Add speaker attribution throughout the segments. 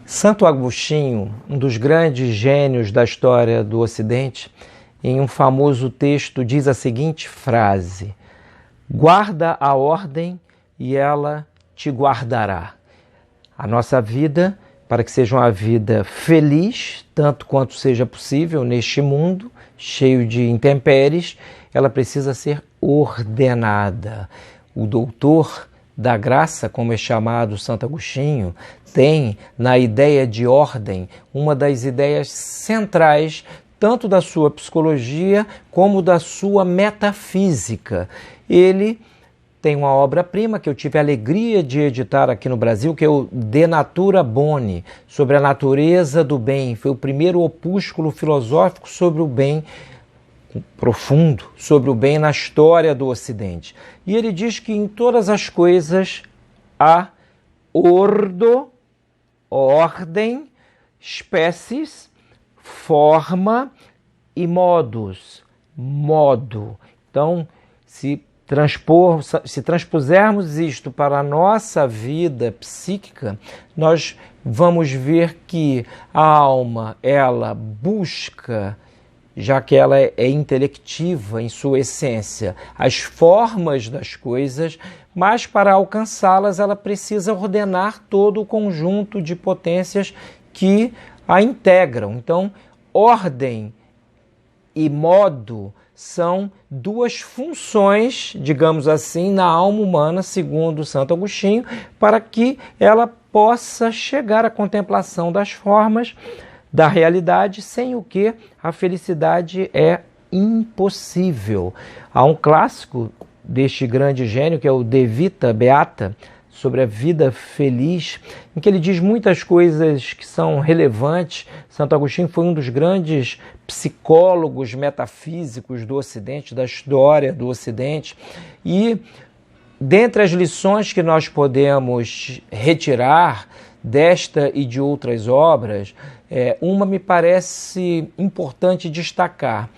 Speaker 1: Santo Agostinho, um dos grandes gênios da história do Ocidente, em um famoso texto diz a seguinte frase: guarda a ordem e ela te guardará. A nossa vida, para que seja uma vida feliz, tanto quanto seja possível neste mundo cheio de intempéries, ela precisa ser ordenada. O doutor da graça, como é chamado Santo Agostinho, tem na ideia de ordem uma das ideias centrais tanto da sua psicologia como da sua metafísica. Ele tem uma obra-prima que eu tive a alegria de editar aqui no Brasil, que é o De Natura Boni, sobre a natureza do bem. Foi o primeiro opúsculo filosófico sobre o bem profundo, sobre o bem na história do Ocidente. E ele diz que em todas as coisas há ordem, espécies, forma e modos. Modo. Então, se transpusermos isto para a nossa vida psíquica, nós vamos ver que a alma, ela busca, já que ela é intelectiva em sua essência, as formas das coisas, mas para alcançá-las ela precisa ordenar todo o conjunto de potências que a integram. Então, ordem e modo são duas funções, digamos assim, na alma humana, segundo Santo Agostinho, para que ela possa chegar à contemplação das formas da realidade, sem o que a felicidade é impossível. Há um clássico deste grande gênio, que é o De Vita Beata, sobre a vida feliz, em que ele diz muitas coisas que são relevantes. Santo Agostinho foi um dos grandes psicólogos metafísicos do Ocidente, da história do Ocidente, e dentre as lições que nós podemos retirar desta e de outras obras, uma me parece importante destacar: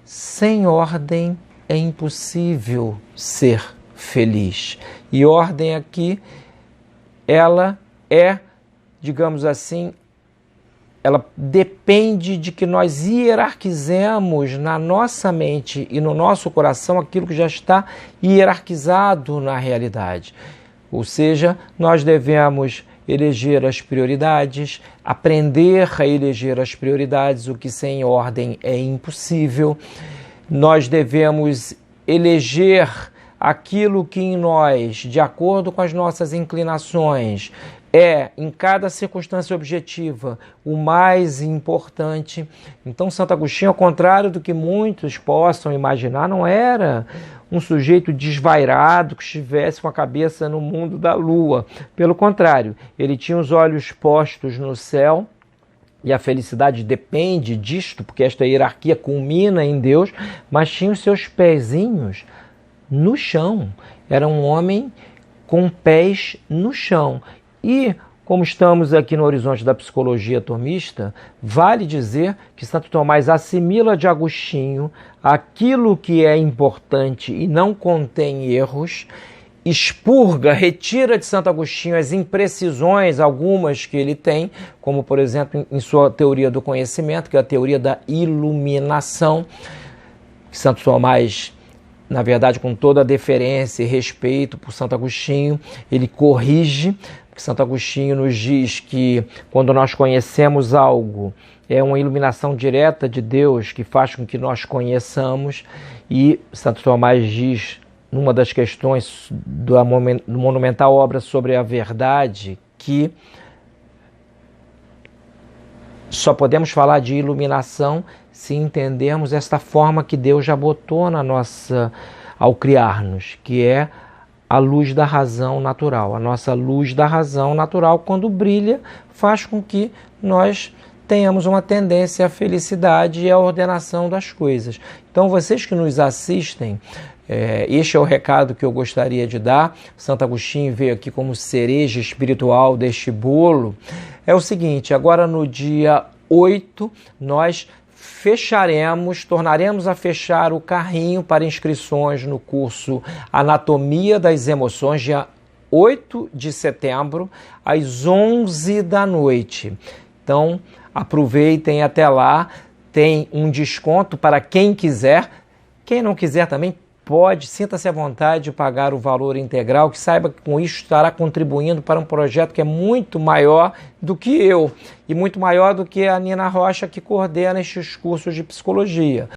Speaker 1: sem ordem é impossível ser feliz. E ordem aqui, ela é, digamos assim, ela depende de que nós hierarquizemos na nossa mente e no nosso coração aquilo que já está hierarquizado na realidade. Ou seja, nós devemos eleger as prioridades, aprender a eleger as prioridades, o que sem ordem é impossível. Nós devemos eleger aquilo que em nós, de acordo com as nossas inclinações, é, em cada circunstância objetiva, o mais importante. Então, Santo Agostinho, ao contrário do que muitos possam imaginar, não era um sujeito desvairado que estivesse com a cabeça no mundo da lua. Pelo contrário, ele tinha os olhos postos no céu, e a felicidade depende disto, porque esta hierarquia culmina em Deus, mas tinha os seus pezinhos no chão. Era um homem com pés no chão. E, como estamos aqui no horizonte da psicologia tomista, vale dizer que Santo Tomás assimila de Agostinho aquilo que é importante e não contém erros, expurga, retira de Santo Agostinho as imprecisões, algumas que ele tem, como, por exemplo, em sua teoria do conhecimento, que é a teoria da iluminação, que Santo Tomás, na verdade, com toda a deferência e respeito por Santo Agostinho, ele corrige, porque Santo Agostinho nos diz que quando nós conhecemos algo, é uma iluminação direta de Deus que faz com que nós conheçamos, e Santo Tomás diz, numa das questões do monumental obra sobre a verdade, que só podemos falar de iluminação se entendermos esta forma que Deus já botou na nossa, ao criar-nos, que é a luz da razão natural. A nossa luz da razão natural, quando brilha, faz com que nós tenhamos uma tendência à felicidade e à ordenação das coisas. Então, vocês que nos assistem, este é o recado que eu gostaria de dar. Santo Agostinho veio aqui como cereja espiritual deste bolo. É o seguinte: agora no dia 8, nós tornaremos a fechar o carrinho para inscrições no curso Anatomia das Emoções, dia 8 de setembro, às 11 da noite. Então, aproveitem até lá, tem um desconto para quem quiser. Quem não quiser também pode, sinta-se à vontade de pagar o valor integral, que saiba que com isso estará contribuindo para um projeto que é muito maior do que eu e muito maior do que a Nina Rocha, que coordena estes cursos de psicologia.